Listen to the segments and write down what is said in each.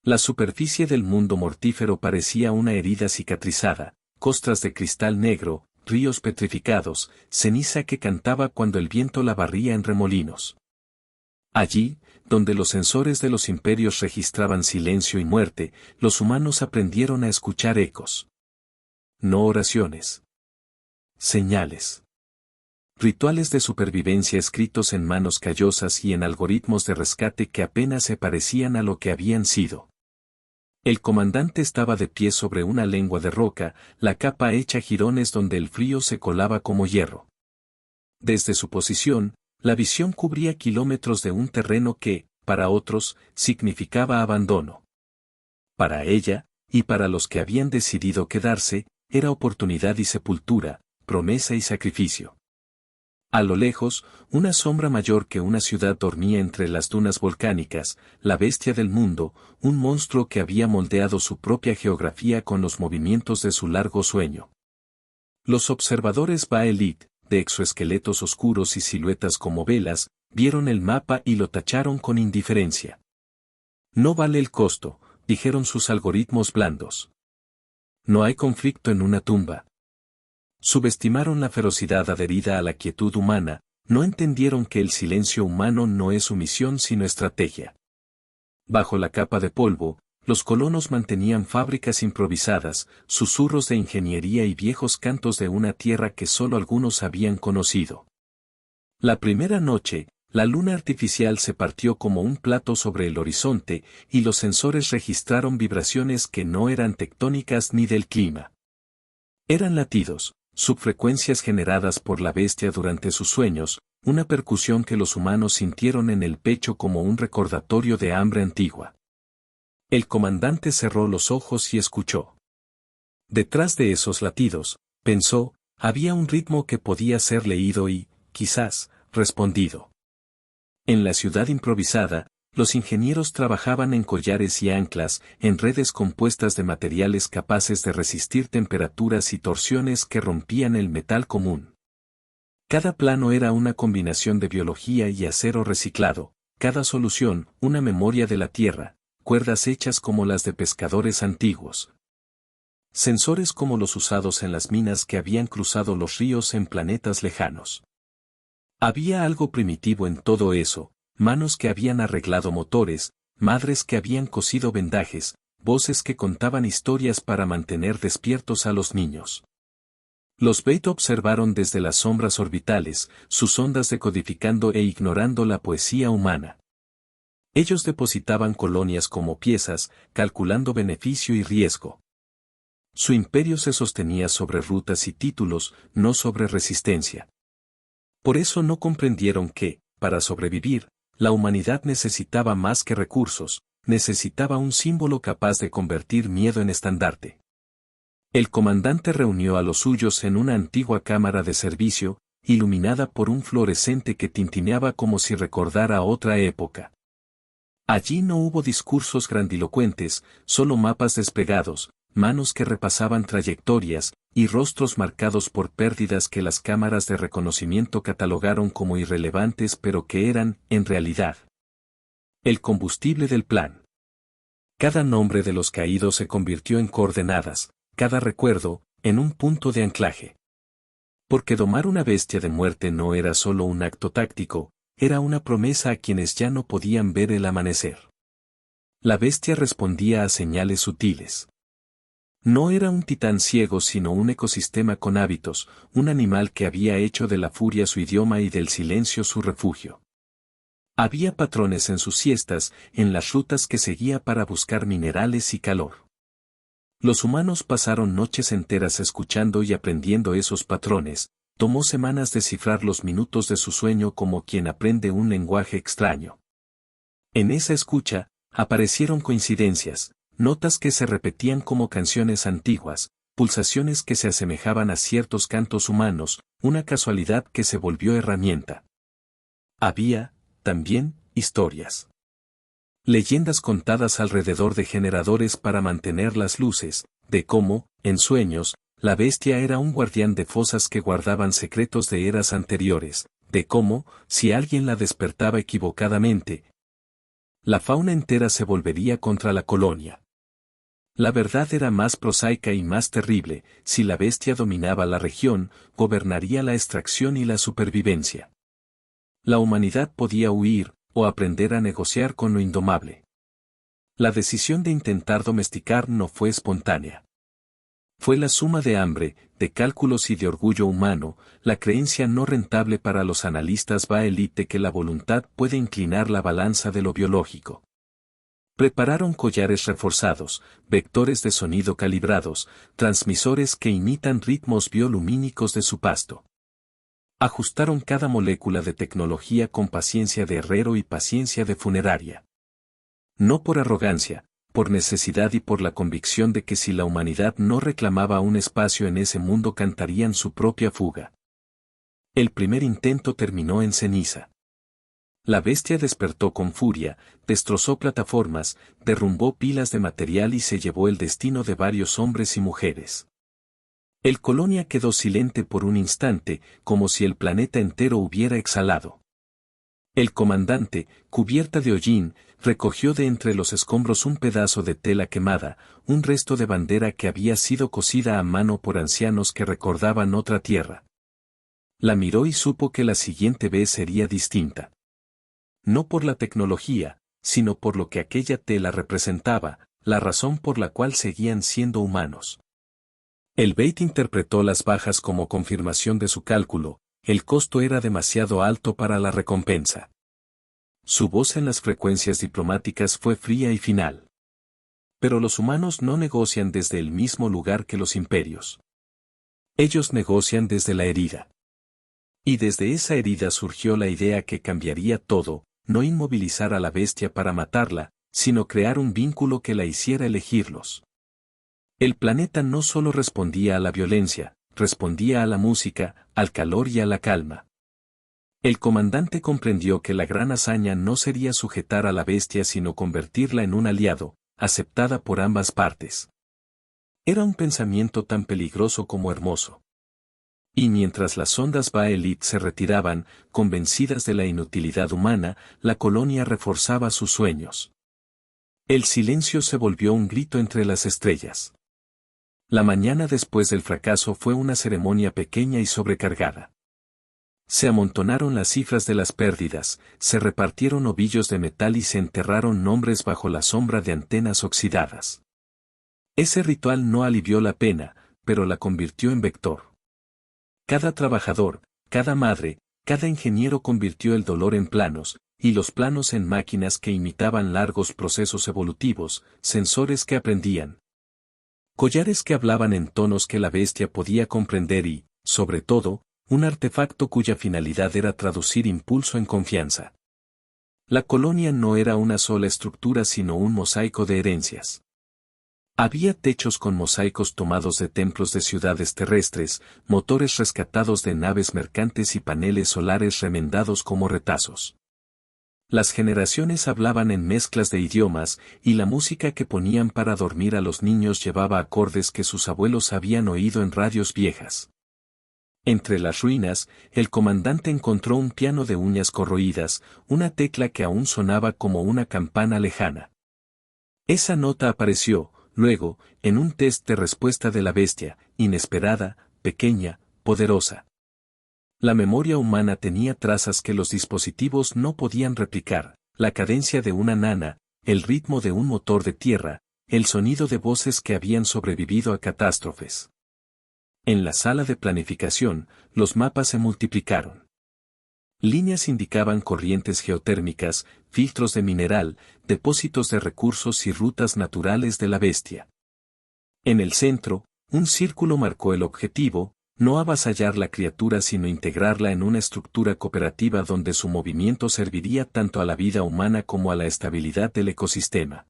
La superficie del mundo mortífero parecía una herida cicatrizada, costras de cristal negro, ríos petrificados, ceniza que cantaba cuando el viento la barría en remolinos. Allí, donde los sensores de los imperios registraban silencio y muerte, los humanos aprendieron a escuchar ecos. No oraciones. Señales. Rituales de supervivencia escritos en manos callosas y en algoritmos de rescate que apenas se parecían a lo que habían sido. El comandante estaba de pie sobre una lengua de roca, la capa hecha jirones donde el frío se colaba como hierro. Desde su posición, la visión cubría kilómetros de un terreno que, para otros, significaba abandono. Para ella, y para los que habían decidido quedarse, era oportunidad y sepultura, promesa y sacrificio. A lo lejos, una sombra mayor que una ciudad dormía entre las dunas volcánicas, la bestia del mundo, un monstruo que había moldeado su propia geografía con los movimientos de su largo sueño. Los observadores Baelit, de exoesqueletos oscuros y siluetas como velas, vieron el mapa y lo tacharon con indiferencia. No vale el costo, dijeron sus algoritmos blandos. No hay conflicto en una tumba. Subestimaron la ferocidad adherida a la quietud humana, no entendieron que el silencio humano no es sumisión sino estrategia. Bajo la capa de polvo, los colonos mantenían fábricas improvisadas, susurros de ingeniería y viejos cantos de una tierra que solo algunos habían conocido. La primera noche, la luna artificial se partió como un plato sobre el horizonte, y los sensores registraron vibraciones que no eran tectónicas ni del clima. Eran latidos, subfrecuencias generadas por la bestia durante sus sueños, una percusión que los humanos sintieron en el pecho como un recordatorio de hambre antigua. El comandante cerró los ojos y escuchó. Detrás de esos latidos, pensó, había un ritmo que podía ser leído y, quizás, respondido. En la ciudad improvisada, los ingenieros trabajaban en collares y anclas, en redes compuestas de materiales capaces de resistir temperaturas y torsiones que rompían el metal común. Cada plano era una combinación de biología y acero reciclado, cada solución, una memoria de la tierra, cuerdas hechas como las de pescadores antiguos. Sensores como los usados en las minas que habían cruzado los ríos en planetas lejanos. Había algo primitivo en todo eso, manos que habían arreglado motores, madres que habían cosido vendajes, voces que contaban historias para mantener despiertos a los niños. Los Beit observaron desde las sombras orbitales, sus ondas decodificando e ignorando la poesía humana. Ellos depositaban colonias como piezas, calculando beneficio y riesgo. Su imperio se sostenía sobre rutas y títulos, no sobre resistencia. Por eso no comprendieron que, para sobrevivir, la humanidad necesitaba más que recursos, necesitaba un símbolo capaz de convertir miedo en estandarte. El comandante reunió a los suyos en una antigua cámara de servicio, iluminada por un fluorescente que tintineaba como si recordara otra época. Allí no hubo discursos grandilocuentes, solo mapas desplegados, manos que repasaban trayectorias, y rostros marcados por pérdidas que las cámaras de reconocimiento catalogaron como irrelevantes pero que eran, en realidad, el combustible del plan. Cada nombre de los caídos se convirtió en coordenadas, cada recuerdo, en un punto de anclaje. Porque domar una bestia de muerte no era solo un acto táctico, era una promesa a quienes ya no podían ver el amanecer. La bestia respondía a señales sutiles. No era un titán ciego sino un ecosistema con hábitos, un animal que había hecho de la furia su idioma y del silencio su refugio. Había patrones en sus siestas, en las rutas que seguía para buscar minerales y calor. Los humanos pasaron noches enteras escuchando y aprendiendo esos patrones, tomó semanas descifrar los minutos de su sueño como quien aprende un lenguaje extraño. En esa escucha, aparecieron coincidencias, notas que se repetían como canciones antiguas, pulsaciones que se asemejaban a ciertos cantos humanos, una casualidad que se volvió herramienta. Había, también, historias. Leyendas contadas alrededor de generadores para mantener las luces, de cómo, en sueños, la bestia era un guardián de fosas que guardaban secretos de eras anteriores, de cómo, si alguien la despertaba equivocadamente, La fauna entera se volvería contra la colonia. La verdad era más prosaica y más terrible: si la bestia dominaba la región, gobernaría la extracción y la supervivencia. La humanidad podía huir, o aprender a negociar con lo indomable. La decisión de intentar domesticar no fue espontánea. Fue la suma de hambre, de cálculos y de orgullo humano, la creencia no rentable para los analistas Baelit de que la voluntad puede inclinar la balanza de lo biológico. Prepararon collares reforzados, vectores de sonido calibrados, transmisores que imitan ritmos biolumínicos de su pasto. Ajustaron cada molécula de tecnología con paciencia de herrero y paciencia de funeraria. No por arrogancia, por necesidad y por la convicción de que si la humanidad no reclamaba un espacio en ese mundo cantarían su propia fuga. El primer intento terminó en ceniza. La bestia despertó con furia, destrozó plataformas, derrumbó pilas de material y se llevó el destino de varios hombres y mujeres. El colonia quedó silente por un instante, como si el planeta entero hubiera exhalado. El comandante, cubierta de hollín, recogió de entre los escombros un pedazo de tela quemada, un resto de bandera que había sido cosida a mano por ancianos que recordaban otra tierra. La miró y supo que la siguiente vez sería distinta. No por la tecnología, sino por lo que aquella tela representaba, la razón por la cual seguían siendo humanos. El Beit interpretó las bajas como confirmación de su cálculo: el costo era demasiado alto para la recompensa. Su voz en las frecuencias diplomáticas fue fría y final. Pero los humanos no negocian desde el mismo lugar que los imperios. Ellos negocian desde la herida. Y desde esa herida surgió la idea que cambiaría todo: no inmovilizar a la bestia para matarla, sino crear un vínculo que la hiciera elegirlos. El planeta no solo respondía a la violencia, respondía a la música, al calor y a la calma. El comandante comprendió que la gran hazaña no sería sujetar a la bestia sino convertirla en un aliado, aceptada por ambas partes. Era un pensamiento tan peligroso como hermoso. Y mientras las ondas Baelit se retiraban, convencidas de la inutilidad humana, la colonia reforzaba sus sueños. El silencio se volvió un grito entre las estrellas. La mañana después del fracaso fue una ceremonia pequeña y sobrecargada. Se amontonaron las cifras de las pérdidas, se repartieron ovillos de metal y se enterraron nombres bajo la sombra de antenas oxidadas. Ese ritual no alivió la pena, pero la convirtió en vector. Cada trabajador, cada madre, cada ingeniero convirtió el dolor en planos, y los planos en máquinas que imitaban largos procesos evolutivos, sensores que aprendían. Collares que hablaban en tonos que la bestia podía comprender y, sobre todo, un artefacto cuya finalidad era traducir impulso en confianza. La colonia no era una sola estructura sino un mosaico de herencias. Había techos con mosaicos tomados de templos de ciudades terrestres, motores rescatados de naves mercantes y paneles solares remendados como retazos. Las generaciones hablaban en mezclas de idiomas, y la música que ponían para dormir a los niños llevaba acordes que sus abuelos habían oído en radios viejas. Entre las ruinas, el comandante encontró un piano de uñas corroídas, una tecla que aún sonaba como una campana lejana. Esa nota apareció, luego, en un test de respuesta de la bestia, inesperada, pequeña, poderosa. La memoria humana tenía trazas que los dispositivos no podían replicar: la cadencia de una nana, el ritmo de un motor de tierra, el sonido de voces que habían sobrevivido a catástrofes. En la sala de planificación, los mapas se multiplicaron. Líneas indicaban corrientes geotérmicas, filtros de mineral, depósitos de recursos y rutas naturales de la bestia. En el centro, un círculo marcó el objetivo: no avasallar la criatura sino integrarla en una estructura cooperativa donde su movimiento serviría tanto a la vida humana como a la estabilidad del ecosistema.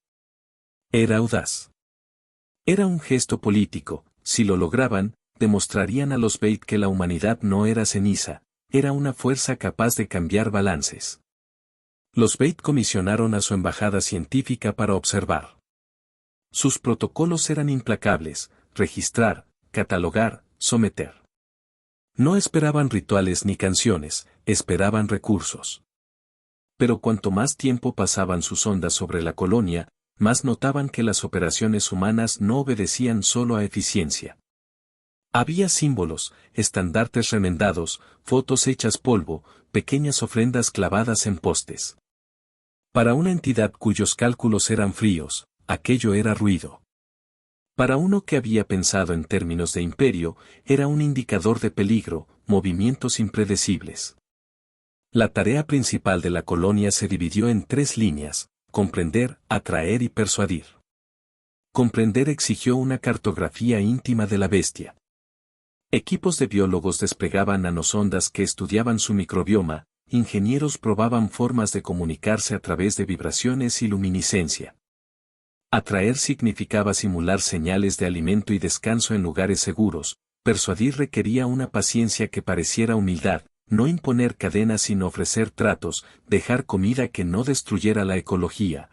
Era audaz. Era un gesto político: si lo lograban, demostrarían a los Beit que la humanidad no era ceniza, era una fuerza capaz de cambiar balances. Los Beit comisionaron a su embajada científica para observar. Sus protocolos eran implacables: registrar, catalogar, someter. No esperaban rituales ni canciones, esperaban recursos. Pero cuanto más tiempo pasaban sus ondas sobre la colonia, más notaban que las operaciones humanas no obedecían solo a eficiencia. Había símbolos, estandartes remendados, fotos hechas polvo, pequeñas ofrendas clavadas en postes. Para una entidad cuyos cálculos eran fríos, aquello era ruido. Para uno que había pensado en términos de imperio, era un indicador de peligro, movimientos impredecibles. La tarea principal de la colonia se dividió en 3 líneas: comprender, atraer y persuadir. Comprender exigió una cartografía íntima de la bestia. Equipos de biólogos desplegaban nanosondas que estudiaban su microbioma, ingenieros probaban formas de comunicarse a través de vibraciones y luminiscencia. Atraer significaba simular señales de alimento y descanso en lugares seguros. Persuadir requería una paciencia que pareciera humildad, no imponer cadenas sino ofrecer tratos, dejar comida que no destruyera la ecología.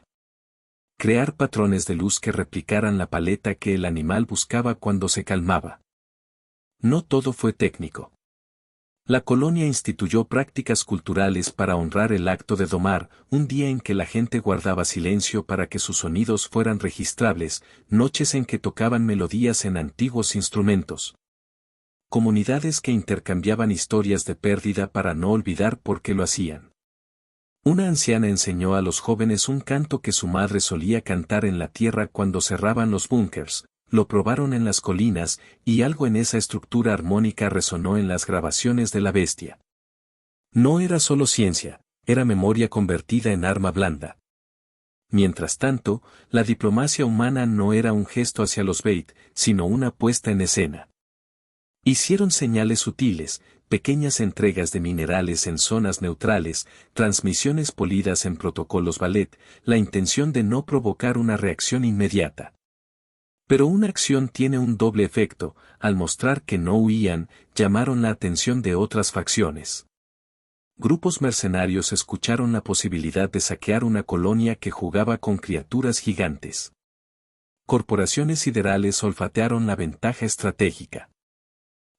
Crear patrones de luz que replicaran la paleta que el animal buscaba cuando se calmaba. No todo fue técnico. La colonia instituyó prácticas culturales para honrar el acto de domar, un día en que la gente guardaba silencio para que sus sonidos fueran registrables, noches en que tocaban melodías en antiguos instrumentos. Comunidades que intercambiaban historias de pérdida para no olvidar por qué lo hacían. Una anciana enseñó a los jóvenes un canto que su madre solía cantar en la tierra cuando cerraban los búnkers. Lo probaron en las colinas, y algo en esa estructura armónica resonó en las grabaciones de la bestia. No era solo ciencia, era memoria convertida en arma blanda. Mientras tanto, la diplomacia humana no era un gesto hacia los Bait, sino una puesta en escena. Hicieron señales sutiles, pequeñas entregas de minerales en zonas neutrales, transmisiones polidas en protocolos ballet, la intención de no provocar una reacción inmediata. Pero una acción tiene un doble efecto: al mostrar que no huían, llamaron la atención de otras facciones. Grupos mercenarios escucharon la posibilidad de saquear una colonia que jugaba con criaturas gigantes. Corporaciones siderales olfatearon la ventaja estratégica.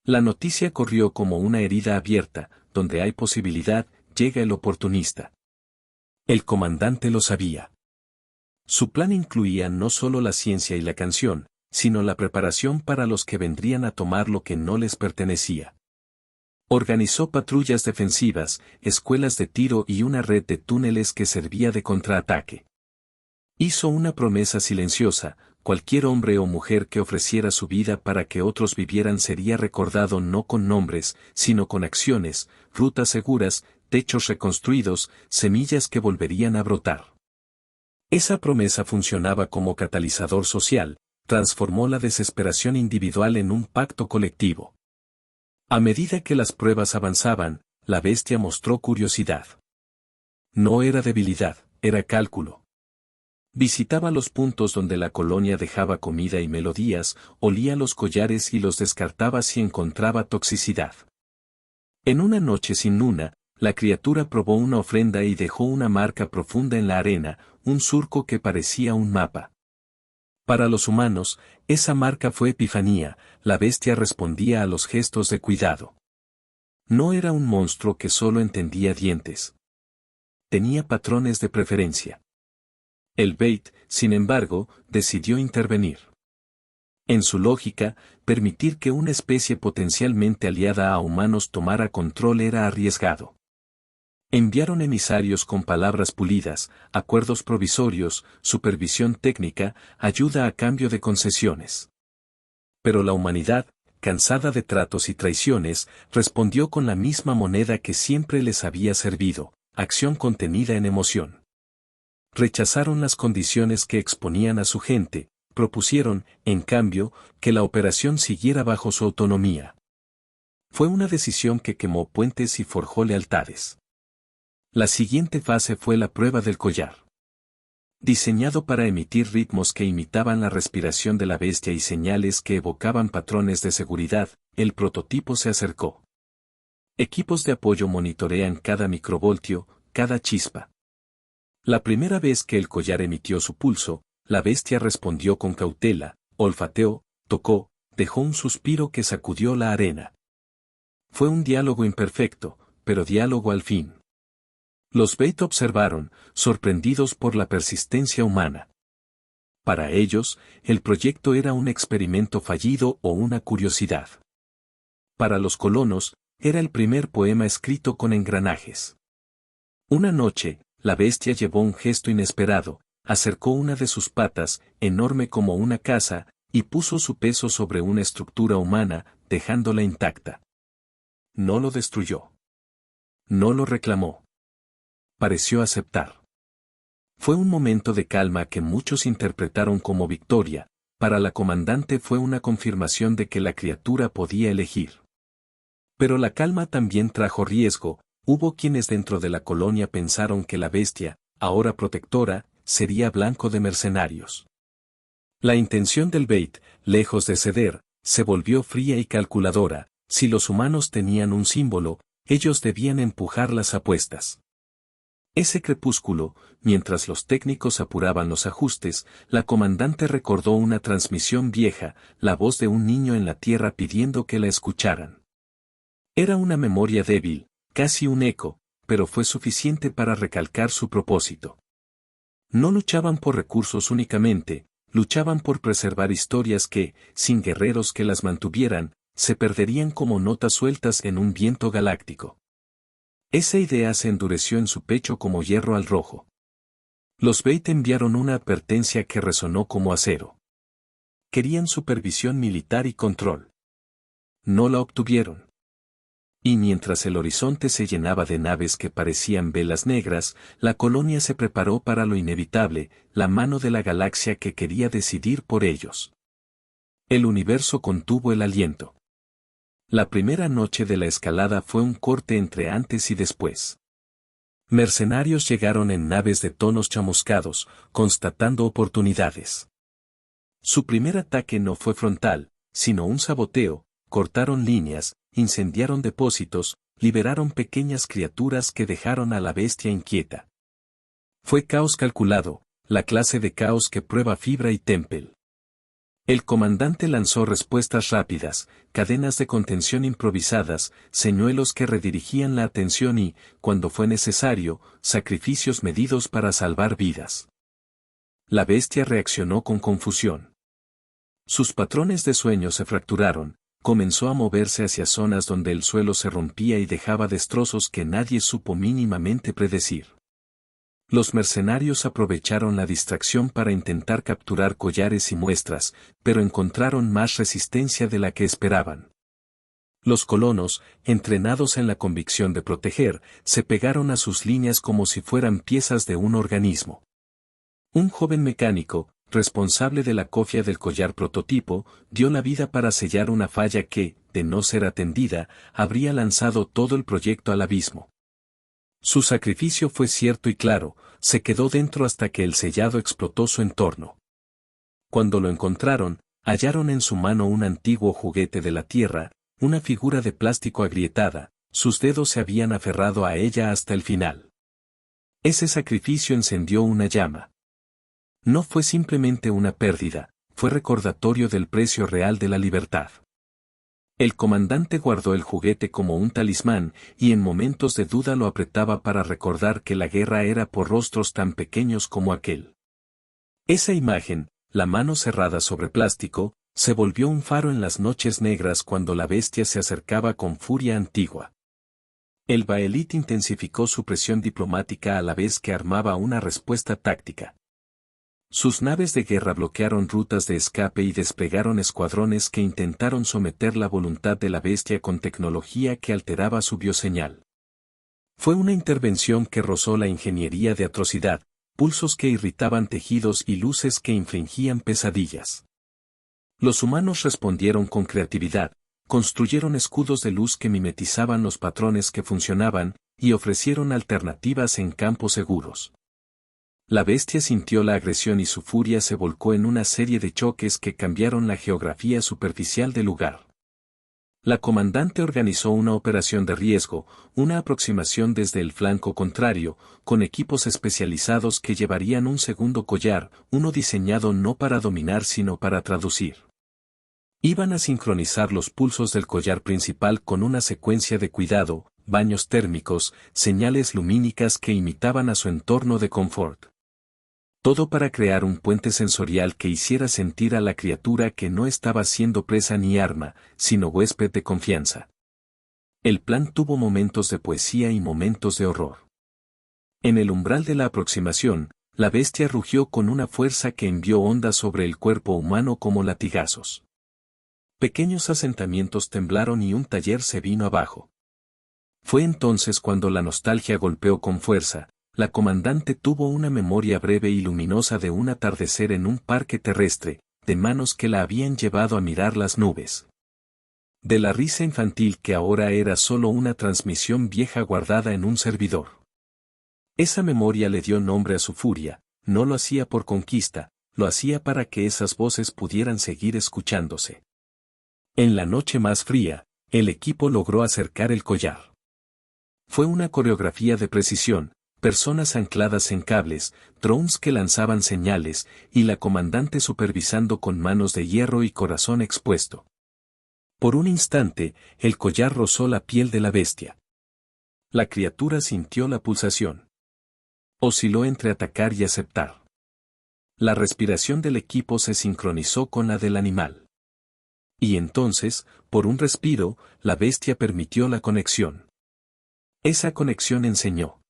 La noticia corrió como una herida abierta: donde hay posibilidad, llega el oportunista. El comandante lo sabía. Su plan incluía no solo la ciencia y la canción, sino la preparación para los que vendrían a tomar lo que no les pertenecía. Organizó patrullas defensivas, escuelas de tiro y una red de túneles que servía de contraataque. Hizo una promesa silenciosa: cualquier hombre o mujer que ofreciera su vida para que otros vivieran sería recordado no con nombres, sino con acciones, rutas seguras, techos reconstruidos, semillas que volverían a brotar. Esa promesa funcionaba como catalizador social, transformó la desesperación individual en un pacto colectivo. A medida que las pruebas avanzaban, la bestia mostró curiosidad. No era debilidad, era cálculo. Visitaba los puntos donde la colonia dejaba comida y melodías, olía los collares y los descartaba si encontraba toxicidad. En una noche sin luna, la criatura probó una ofrenda y dejó una marca profunda en la arena, un surco que parecía un mapa. Para los humanos, esa marca fue epifanía: la bestia respondía a los gestos de cuidado. No era un monstruo que solo entendía dientes. Tenía patrones de preferencia. El Bait, sin embargo, decidió intervenir. En su lógica, permitir que una especie potencialmente aliada a humanos tomara control era arriesgado. Enviaron emisarios con palabras pulidas, acuerdos provisorios, supervisión técnica, ayuda a cambio de concesiones. Pero la humanidad, cansada de tratos y traiciones, respondió con la misma moneda que siempre les había servido: acción contenida en emoción. Rechazaron las condiciones que exponían a su gente, propusieron, en cambio, que la operación siguiera bajo su autonomía. Fue una decisión que quemó puentes y forjó lealtades. La siguiente fase fue la prueba del collar. Diseñado para emitir ritmos que imitaban la respiración de la bestia y señales que evocaban patrones de seguridad, el prototipo se acercó. Equipos de apoyo monitorean cada microvoltio, cada chispa. La primera vez que el collar emitió su pulso, la bestia respondió con cautela, olfateó, tocó, dejó un suspiro que sacudió la arena. Fue un diálogo imperfecto, pero diálogo al fin. Los Beit observaron, sorprendidos por la persistencia humana. Para ellos, el proyecto era un experimento fallido o una curiosidad. Para los colonos, era el primer poema escrito con engranajes. Una noche, la bestia llevó un gesto inesperado, acercó una de sus patas, enorme como una casa, y puso su peso sobre una estructura humana, dejándola intacta. No lo destruyó. No lo reclamó. Pareció aceptar. Fue un momento de calma que muchos interpretaron como victoria, para la comandante fue una confirmación de que la criatura podía elegir. Pero la calma también trajo riesgo, hubo quienes dentro de la colonia pensaron que la bestia, ahora protectora, sería blanco de mercenarios. La intención del Beit, lejos de ceder, se volvió fría y calculadora, si los humanos tenían un símbolo, ellos debían empujar las apuestas. Ese crepúsculo, mientras los técnicos apuraban los ajustes, la comandante recordó una transmisión vieja, la voz de un niño en la tierra pidiendo que la escucharan. Era una memoria débil, casi un eco, pero fue suficiente para recalcar su propósito. No luchaban por recursos únicamente, luchaban por preservar historias que, sin guerreros que las mantuvieran, se perderían como notas sueltas en un viento galáctico. Esa idea se endureció en su pecho como hierro al rojo. Los Beit enviaron una advertencia que resonó como acero. Querían supervisión militar y control. No la obtuvieron. Y mientras el horizonte se llenaba de naves que parecían velas negras, la colonia se preparó para lo inevitable, la mano de la galaxia que quería decidir por ellos. El universo contuvo el aliento. La primera noche de la escalada fue un corte entre antes y después. Mercenarios llegaron en naves de tonos chamuscados, constatando oportunidades. Su primer ataque no fue frontal, sino un saboteo, cortaron líneas, incendiaron depósitos, liberaron pequeñas criaturas que dejaron a la bestia inquieta. Fue caos calculado, la clase de caos que prueba Fibra y Temple. El comandante lanzó respuestas rápidas, cadenas de contención improvisadas, señuelos que redirigían la atención y, cuando fue necesario, sacrificios medidos para salvar vidas. La bestia reaccionó con confusión. Sus patrones de sueño se fracturaron, comenzó a moverse hacia zonas donde el suelo se rompía y dejaba destrozos que nadie supo mínimamente predecir. Los mercenarios aprovecharon la distracción para intentar capturar collares y muestras, pero encontraron más resistencia de la que esperaban. Los colonos, entrenados en la convicción de proteger, se pegaron a sus líneas como si fueran piezas de un organismo. Un joven mecánico, responsable de la cofia del collar prototipo, dio la vida para sellar una falla que, de no ser atendida, habría lanzado todo el proyecto al abismo. Su sacrificio fue cierto y claro, se quedó dentro hasta que el sellado explotó su entorno. Cuando lo encontraron, hallaron en su mano un antiguo juguete de la tierra, una figura de plástico agrietada, sus dedos se habían aferrado a ella hasta el final. Ese sacrificio encendió una llama. No fue simplemente una pérdida, fue recordatorio del precio real de la libertad. El comandante guardó el juguete como un talismán, y en momentos de duda lo apretaba para recordar que la guerra era por rostros tan pequeños como aquel. Esa imagen, la mano cerrada sobre plástico, se volvió un faro en las noches negras cuando la bestia se acercaba con furia antigua. El Baelit intensificó su presión diplomática a la vez que armaba una respuesta táctica. Sus naves de guerra bloquearon rutas de escape y desplegaron escuadrones que intentaron someter la voluntad de la bestia con tecnología que alteraba su bioseñal. Fue una intervención que rozó la ingeniería de atrocidad, pulsos que irritaban tejidos y luces que infringían pesadillas. Los humanos respondieron con creatividad, construyeron escudos de luz que mimetizaban los patrones que funcionaban, y ofrecieron alternativas en campos seguros. La bestia sintió la agresión y su furia se volcó en una serie de choques que cambiaron la geografía superficial del lugar. La comandante organizó una operación de riesgo, una aproximación desde el flanco contrario, con equipos especializados que llevarían un segundo collar, uno diseñado no para dominar sino para traducir. Iban a sincronizar los pulsos del collar principal con una secuencia de cuidado, baños térmicos, señales lumínicas que imitaban a su entorno de confort. Todo para crear un puente sensorial que hiciera sentir a la criatura que no estaba siendo presa ni arma, sino huésped de confianza. El plan tuvo momentos de poesía y momentos de horror. En el umbral de la aproximación, la bestia rugió con una fuerza que envió ondas sobre el cuerpo humano como latigazos. Pequeños asentamientos temblaron y un taller se vino abajo. Fue entonces cuando la nostalgia golpeó con fuerza. La comandante tuvo una memoria breve y luminosa de un atardecer en un parque terrestre, de manos que la habían llevado a mirar las nubes. De la risa infantil que ahora era solo una transmisión vieja guardada en un servidor. Esa memoria le dio nombre a su furia, no lo hacía por conquista, lo hacía para que esas voces pudieran seguir escuchándose. En la noche más fría, el equipo logró acercar el collar. Fue una coreografía de precisión. Personas ancladas en cables, drones que lanzaban señales, y la comandante supervisando con manos de hierro y corazón expuesto. Por un instante, el collar rozó la piel de la bestia. La criatura sintió la pulsación. Osciló entre atacar y aceptar. La respiración del equipo se sincronizó con la del animal. Y entonces, por un respiro, la bestia permitió la conexión. Esa conexión enseñó.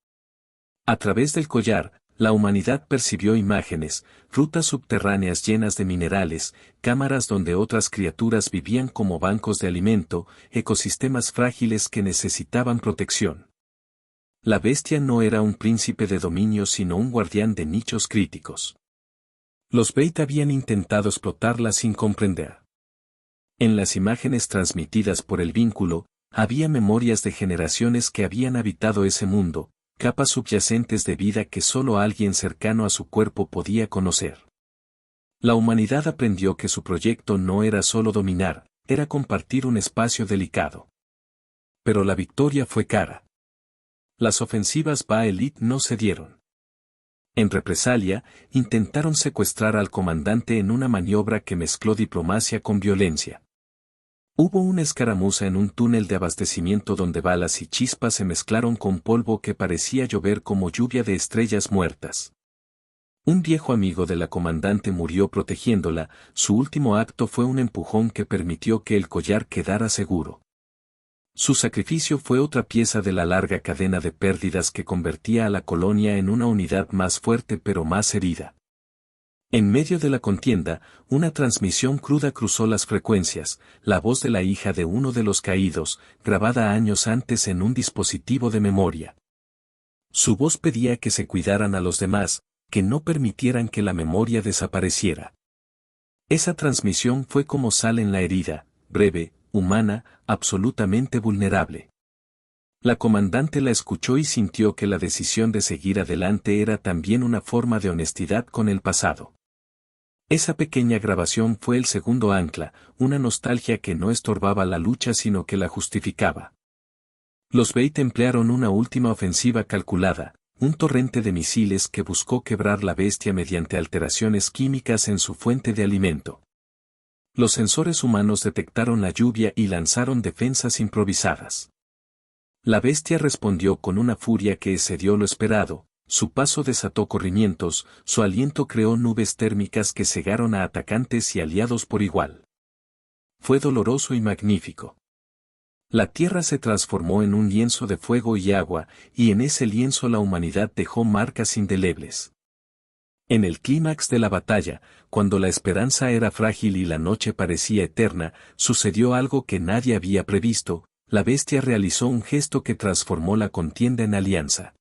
A través del collar, la humanidad percibió imágenes, rutas subterráneas llenas de minerales, cámaras donde otras criaturas vivían como bancos de alimento, ecosistemas frágiles que necesitaban protección. La bestia no era un príncipe de dominio sino un guardián de nichos críticos. Los Bait habían intentado explotarla sin comprender. En las imágenes transmitidas por el vínculo, había memorias de generaciones que habían habitado ese mundo, capas subyacentes de vida que solo alguien cercano a su cuerpo podía conocer. La humanidad aprendió que su proyecto no era solo dominar, era compartir un espacio delicado. Pero la victoria fue cara. Las ofensivas Ba'Elit no cedieron. En represalia, intentaron secuestrar al comandante en una maniobra que mezcló diplomacia con violencia. Hubo una escaramuza en un túnel de abastecimiento donde balas y chispas se mezclaron con polvo que parecía llover como lluvia de estrellas muertas. Un viejo amigo de la comandante murió protegiéndola, su último acto fue un empujón que permitió que el collar quedara seguro. Su sacrificio fue otra pieza de la larga cadena de pérdidas que convertía a la colonia en una unidad más fuerte pero más herida. En medio de la contienda, una transmisión cruda cruzó las frecuencias, la voz de la hija de uno de los caídos, grabada años antes en un dispositivo de memoria. Su voz pedía que se cuidaran a los demás, que no permitieran que la memoria desapareciera. Esa transmisión fue como sal en la herida, breve, humana, absolutamente vulnerable. La comandante la escuchó y sintió que la decisión de seguir adelante era también una forma de honestidad con el pasado. Esa pequeña grabación fue el segundo ancla, una nostalgia que no estorbaba la lucha sino que la justificaba. Los Bait emplearon una última ofensiva calculada, un torrente de misiles que buscó quebrar la bestia mediante alteraciones químicas en su fuente de alimento. Los sensores humanos detectaron la lluvia y lanzaron defensas improvisadas. La bestia respondió con una furia que excedió lo esperado. Su paso desató corrimientos, su aliento creó nubes térmicas que cegaron a atacantes y aliados por igual. Fue doloroso y magnífico. La tierra se transformó en un lienzo de fuego y agua, y en ese lienzo la humanidad dejó marcas indelebles. En el clímax de la batalla, cuando la esperanza era frágil y la noche parecía eterna, sucedió algo que nadie había previsto, la bestia realizó un gesto que transformó la contienda en alianza.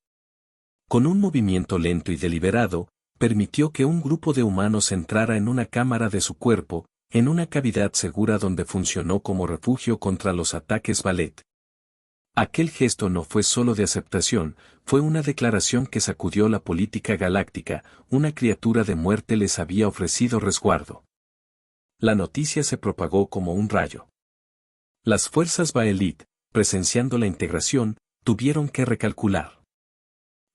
Con un movimiento lento y deliberado, permitió que un grupo de humanos entrara en una cámara de su cuerpo, en una cavidad segura donde funcionó como refugio contra los ataques Ballet. Aquel gesto no fue solo de aceptación, fue una declaración que sacudió la política galáctica, una criatura de muerte les había ofrecido resguardo. La noticia se propagó como un rayo. Las fuerzas Ba'Elit, presenciando la integración, tuvieron que recalcular.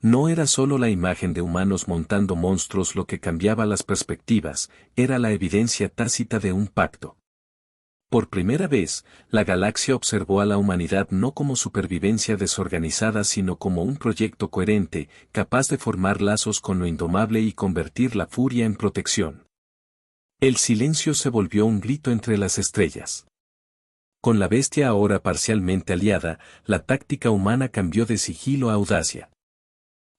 No era solo la imagen de humanos montando monstruos lo que cambiaba las perspectivas, era la evidencia tácita de un pacto. Por primera vez, la galaxia observó a la humanidad no como supervivencia desorganizada sino como un proyecto coherente, capaz de formar lazos con lo indomable y convertir la furia en protección. El silencio se volvió un grito entre las estrellas. Con la bestia ahora parcialmente aliada, la táctica humana cambió de sigilo a audacia.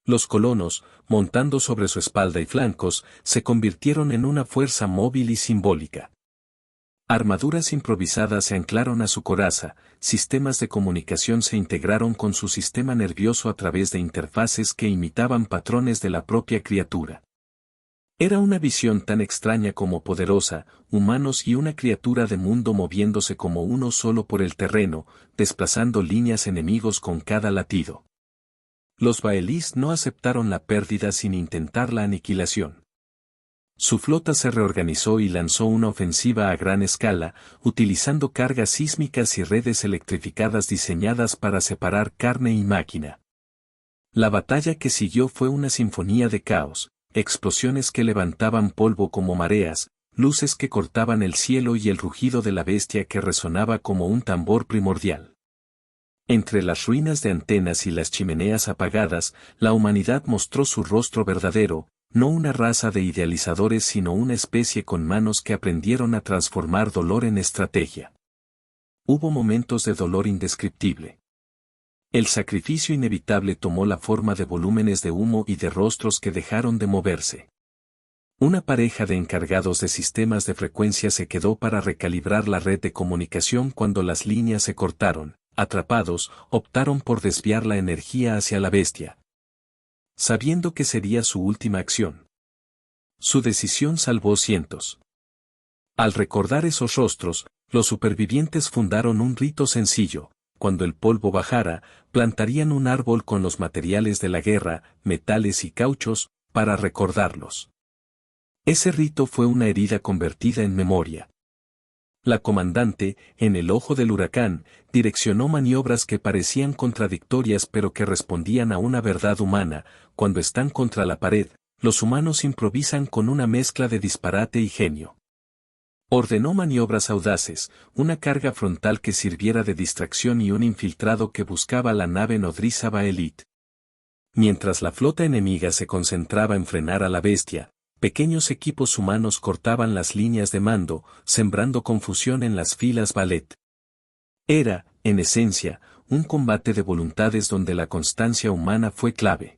Los colonos, montando sobre su espalda y flancos, se convirtieron en una fuerza móvil y simbólica. Armaduras improvisadas se anclaron a su coraza, sistemas de comunicación se integraron con su sistema nervioso a través de interfaces que imitaban patrones de la propia criatura. Era una visión tan extraña como poderosa, humanos y una criatura de mundo moviéndose como uno solo por el terreno, desplazando líneas enemigos con cada latido. Los baelís no aceptaron la pérdida sin intentar la aniquilación. Su flota se reorganizó y lanzó una ofensiva a gran escala, utilizando cargas sísmicas y redes electrificadas diseñadas para separar carne y máquina. La batalla que siguió fue una sinfonía de caos, explosiones que levantaban polvo como mareas, luces que cortaban el cielo y el rugido de la bestia que resonaba como un tambor primordial. Entre las ruinas de antenas y las chimeneas apagadas, la humanidad mostró su rostro verdadero, no una raza de idealizadores sino una especie con manos que aprendieron a transformar dolor en estrategia. Hubo momentos de dolor indescriptible. El sacrificio inevitable tomó la forma de volúmenes de humo y de rostros que dejaron de moverse. Una pareja de encargados de sistemas de frecuencia se quedó para recalibrar la red de comunicación cuando las líneas se cortaron. Atrapados, optaron por desviar la energía hacia la bestia, sabiendo que sería su última acción. Su decisión salvó cientos. Al recordar esos rostros, los supervivientes fundaron un rito sencillo: cuando el polvo bajara, plantarían un árbol con los materiales de la guerra, metales y cauchos, para recordarlos. Ese rito fue una herida convertida en memoria. La comandante, en el ojo del huracán, direccionó maniobras que parecían contradictorias pero que respondían a una verdad humana: cuando están contra la pared, los humanos improvisan con una mezcla de disparate y genio. Ordenó maniobras audaces, una carga frontal que sirviera de distracción y un infiltrado que buscaba la nave nodriza Baelith. Mientras la flota enemiga se concentraba en frenar a la bestia, pequeños equipos humanos cortaban las líneas de mando, sembrando confusión en las filas Balet. Era, en esencia, un combate de voluntades donde la constancia humana fue clave.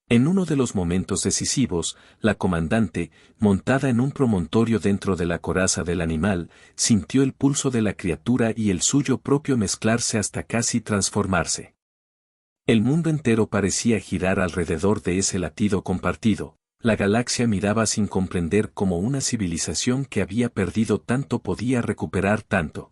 En uno de los momentos decisivos, la comandante, montada en un promontorio dentro de la coraza del animal, sintió el pulso de la criatura y el suyo propio mezclarse hasta casi transformarse. El mundo entero parecía girar alrededor de ese latido compartido. La galaxia miraba sin comprender cómo una civilización que había perdido tanto podía recuperar tanto.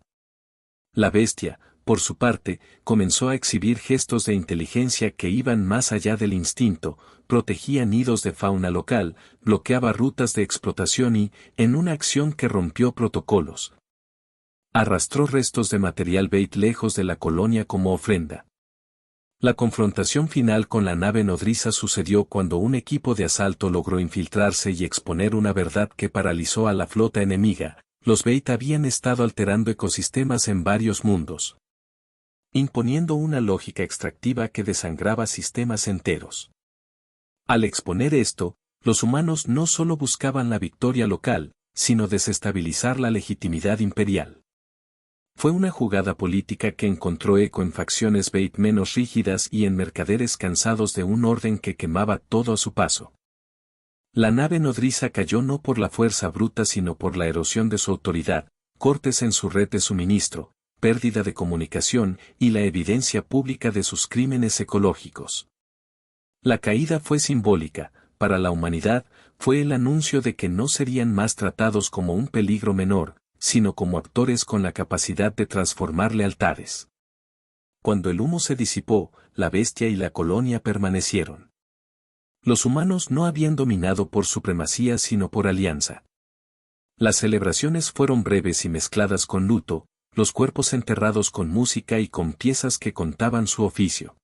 La bestia, por su parte, comenzó a exhibir gestos de inteligencia que iban más allá del instinto, protegía nidos de fauna local, bloqueaba rutas de explotación y, en una acción que rompió protocolos, arrastró restos de material Bait lejos de la colonia como ofrenda. La confrontación final con la nave nodriza sucedió cuando un equipo de asalto logró infiltrarse y exponer una verdad que paralizó a la flota enemiga: los Bait habían estado alterando ecosistemas en varios mundos, imponiendo una lógica extractiva que desangraba sistemas enteros. Al exponer esto, los humanos no solo buscaban la victoria local, sino desestabilizar la legitimidad imperial. Fue una jugada política que encontró eco en facciones Bait menos rígidas y en mercaderes cansados de un orden que quemaba todo a su paso. La nave nodriza cayó no por la fuerza bruta sino por la erosión de su autoridad, cortes en su red de suministro, pérdida de comunicación y la evidencia pública de sus crímenes ecológicos. La caída fue simbólica, para la humanidad, fue el anuncio de que no serían más tratados como un peligro menor, sino como actores con la capacidad de transformar lealtades. Cuando el humo se disipó, la bestia y la colonia permanecieron. Los humanos no habían dominado por supremacía sino por alianza. Las celebraciones fueron breves y mezcladas con luto, los cuerpos enterrados con música y con piezas que contaban su oficio.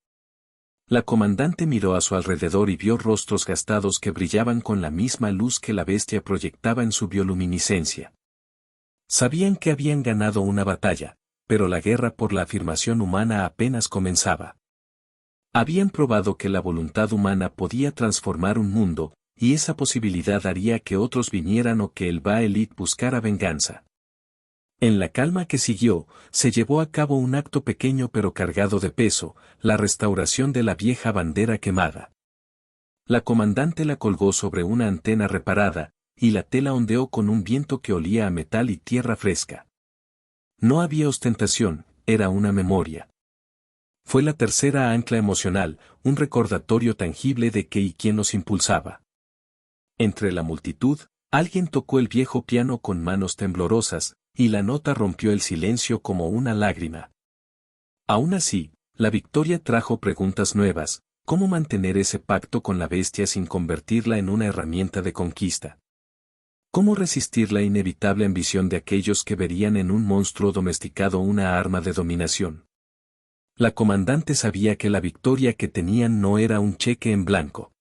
La comandante miró a su alrededor y vio rostros gastados que brillaban con la misma luz que la bestia proyectaba en su bioluminiscencia. Sabían que habían ganado una batalla, pero la guerra por la afirmación humana apenas comenzaba. Habían probado que la voluntad humana podía transformar un mundo, y esa posibilidad haría que otros vinieran o que el Baalit buscara venganza. En la calma que siguió, se llevó a cabo un acto pequeño pero cargado de peso, la restauración de la vieja bandera quemada. La comandante la colgó sobre una antena reparada, y la tela ondeó con un viento que olía a metal y tierra fresca. No había ostentación, era una memoria. Fue la tercera ancla emocional, un recordatorio tangible de qué y quién nos impulsaba. Entre la multitud, alguien tocó el viejo piano con manos temblorosas, y la nota rompió el silencio como una lágrima. Aún así, la victoria trajo preguntas nuevas: ¿cómo mantener ese pacto con la bestia sin convertirla en una herramienta de conquista? ¿Cómo resistir la inevitable ambición de aquellos que verían en un monstruo domesticado una arma de dominación? La comandante sabía que la victoria que tenían no era un cheque en blanco.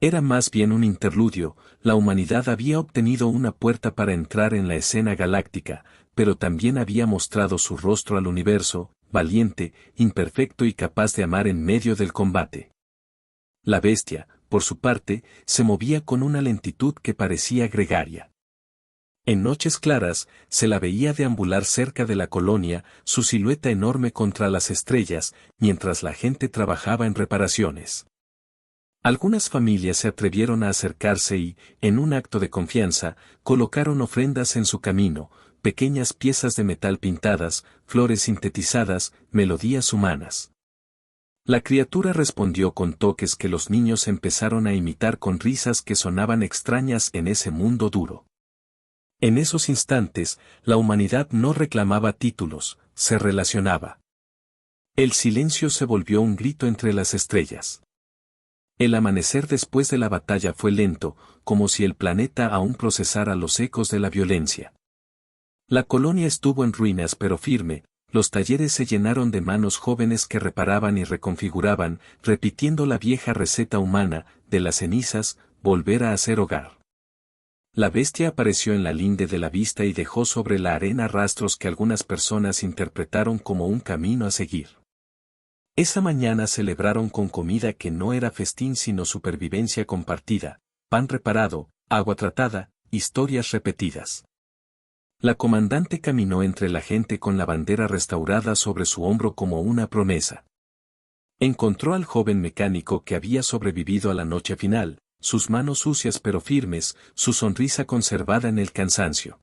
Era más bien un interludio. La humanidad había obtenido una puerta para entrar en la escena galáctica, pero también había mostrado su rostro al universo, valiente, imperfecto y capaz de amar en medio del combate. La bestia, por su parte, se movía con una lentitud que parecía gregaria. En noches claras, se la veía deambular cerca de la colonia, su silueta enorme contra las estrellas, mientras la gente trabajaba en reparaciones. Algunas familias se atrevieron a acercarse y, en un acto de confianza, colocaron ofrendas en su camino, pequeñas piezas de metal pintadas, flores sintetizadas, melodías humanas. La criatura respondió con toques que los niños empezaron a imitar con risas que sonaban extrañas en ese mundo duro. En esos instantes, la humanidad no reclamaba títulos, se relacionaba. El silencio se volvió un grito entre las estrellas. El amanecer después de la batalla fue lento, como si el planeta aún procesara los ecos de la violencia. La colonia estuvo en ruinas pero firme, los talleres se llenaron de manos jóvenes que reparaban y reconfiguraban, repitiendo la vieja receta humana: de las cenizas, volver a hacer hogar. La bestia apareció en la linde de la vista y dejó sobre la arena rastros que algunas personas interpretaron como un camino a seguir. Esa mañana celebraron con comida que no era festín sino supervivencia compartida, pan reparado, agua tratada, historias repetidas. La comandante caminó entre la gente con la bandera restaurada sobre su hombro como una promesa. Encontró al joven mecánico que había sobrevivido a la noche final, sus manos sucias pero firmes, su sonrisa conservada en el cansancio.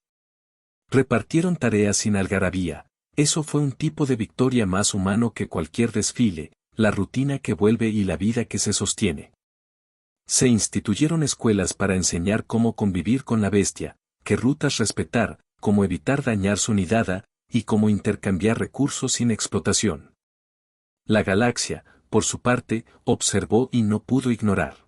Repartieron tareas sin algarabía. Eso fue un tipo de victoria más humano que cualquier desfile, la rutina que vuelve y la vida que se sostiene. Se instituyeron escuelas para enseñar cómo convivir con la bestia, qué rutas respetar, cómo evitar dañar su nidada, y cómo intercambiar recursos sin explotación. La galaxia, por su parte, observó y no pudo ignorar.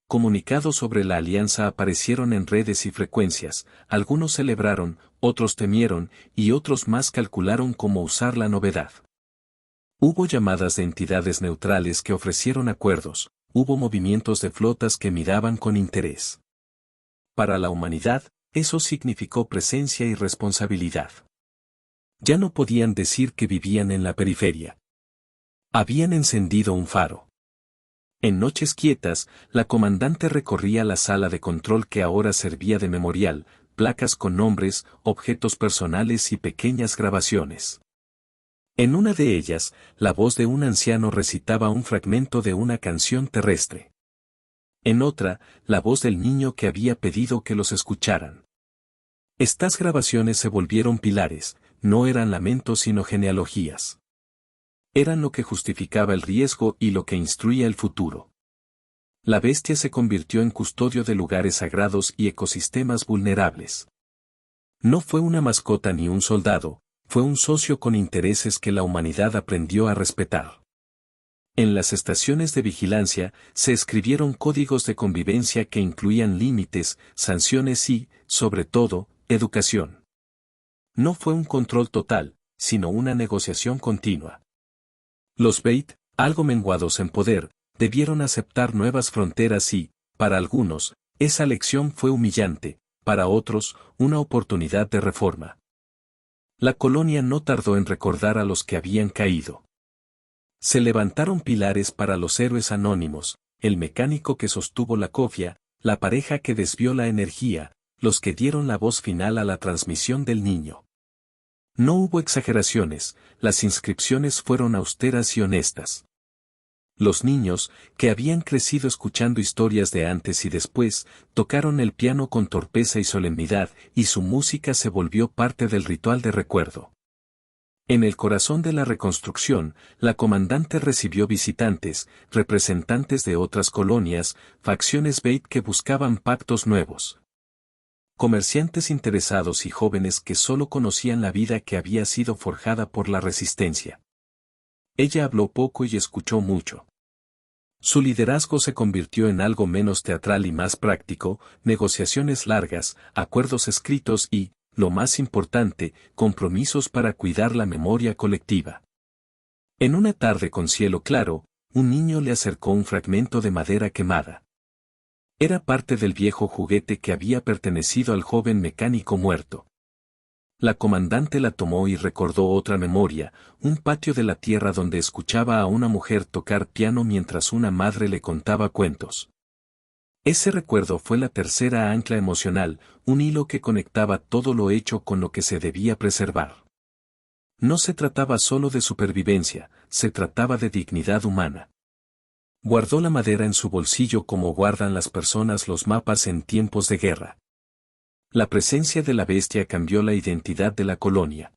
Comunicados sobre la alianza aparecieron en redes y frecuencias, algunos celebraron, otros temieron, y otros más calcularon cómo usar la novedad. Hubo llamadas de entidades neutrales que ofrecieron acuerdos, hubo movimientos de flotas que miraban con interés. Para la humanidad, eso significó presencia y responsabilidad. Ya no podían decir que vivían en la periferia. Habían encendido un faro. En noches quietas, la comandante recorría la sala de control que ahora servía de memorial, placas con nombres, objetos personales y pequeñas grabaciones. En una de ellas, la voz de un anciano recitaba un fragmento de una canción terrestre. En otra, la voz del niño que había pedido que los escucharan. Estas grabaciones se volvieron pilares, no eran lamentos sino genealogías. Eran lo que justificaba el riesgo y lo que instruía el futuro. La bestia se convirtió en custodio de lugares sagrados y ecosistemas vulnerables. No fue una mascota ni un soldado, fue un socio con intereses que la humanidad aprendió a respetar. En las estaciones de vigilancia, se escribieron códigos de convivencia que incluían límites, sanciones y, sobre todo, educación. No fue un control total, sino una negociación continua. Los Beit, algo menguados en poder, debieron aceptar nuevas fronteras y, para algunos, esa lección fue humillante, para otros, una oportunidad de reforma. La colonia no tardó en recordar a los que habían caído. Se levantaron pilares para los héroes anónimos, el mecánico que sostuvo la cofia, la pareja que desvió la energía, los que dieron la voz final a la transmisión del niño. No hubo exageraciones, las inscripciones fueron austeras y honestas. Los niños, que habían crecido escuchando historias de antes y después, tocaron el piano con torpeza y solemnidad, y su música se volvió parte del ritual de recuerdo. En el corazón de la reconstrucción, la comandante recibió visitantes, representantes de otras colonias, facciones Bait que buscaban pactos nuevos. Comerciantes interesados y jóvenes que solo conocían la vida que había sido forjada por la resistencia. Ella habló poco y escuchó mucho. Su liderazgo se convirtió en algo menos teatral y más práctico, negociaciones largas, acuerdos escritos y, lo más importante, compromisos para cuidar la memoria colectiva. En una tarde con cielo claro, un niño le acercó un fragmento de madera quemada. Era parte del viejo juguete que había pertenecido al joven mecánico muerto. La comandante la tomó y recordó otra memoria, un patio de la tierra donde escuchaba a una mujer tocar piano mientras una madre le contaba cuentos. Ese recuerdo fue la tercera ancla emocional, un hilo que conectaba todo lo hecho con lo que se debía preservar. No se trataba solo de supervivencia, se trataba de dignidad humana. Guardó la madera en su bolsillo como guardan las personas los mapas en tiempos de guerra. La presencia de la bestia cambió la identidad de la colonia.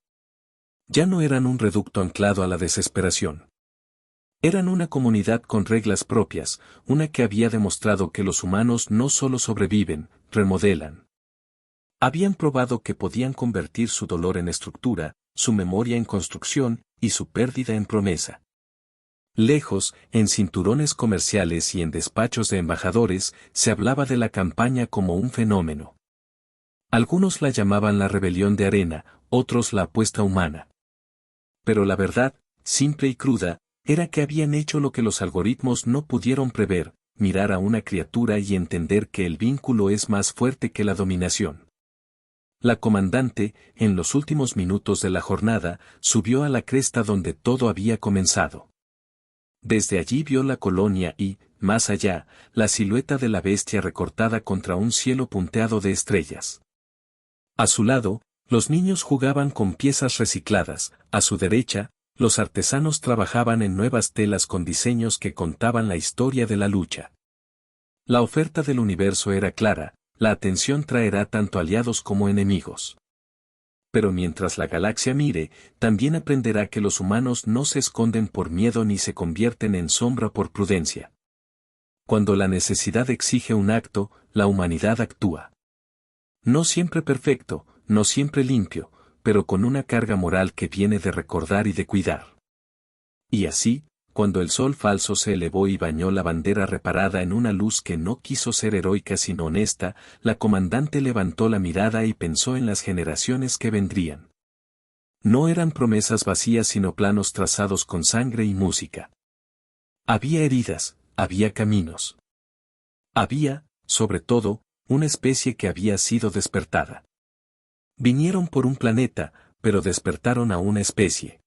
Ya no eran un reducto anclado a la desesperación. Eran una comunidad con reglas propias, una que había demostrado que los humanos no solo sobreviven, remodelan. Habían probado que podían convertir su dolor en estructura, su memoria en construcción, y su pérdida en promesa. Lejos, en cinturones comerciales y en despachos de embajadores, se hablaba de la campaña como un fenómeno. Algunos la llamaban la rebelión de arena, otros la apuesta humana. Pero la verdad, simple y cruda, era que habían hecho lo que los algoritmos no pudieron prever, mirar a una criatura y entender que el vínculo es más fuerte que la dominación. La comandante, en los últimos minutos de la jornada, subió a la cresta donde todo había comenzado. Desde allí vio la colonia y, más allá, la silueta de la bestia recortada contra un cielo punteado de estrellas. A su lado, los niños jugaban con piezas recicladas, a su derecha, los artesanos trabajaban en nuevas telas con diseños que contaban la historia de la lucha. La oferta del universo era clara, la atención traerá tanto aliados como enemigos. Pero mientras la galaxia mire, también aprenderá que los humanos no se esconden por miedo ni se convierten en sombra por prudencia. Cuando la necesidad exige un acto, la humanidad actúa. No siempre perfecto, no siempre limpio, pero con una carga moral que viene de recordar y de cuidar. Y así, cuando el sol falso se elevó y bañó la bandera reparada en una luz que no quiso ser heroica sino honesta, la comandante levantó la mirada y pensó en las generaciones que vendrían. No eran promesas vacías sino planos trazados con sangre y música. Había heridas, había caminos. Había, sobre todo, una especie que había sido despertada. Vinieron por un planeta, pero despertaron a una especie.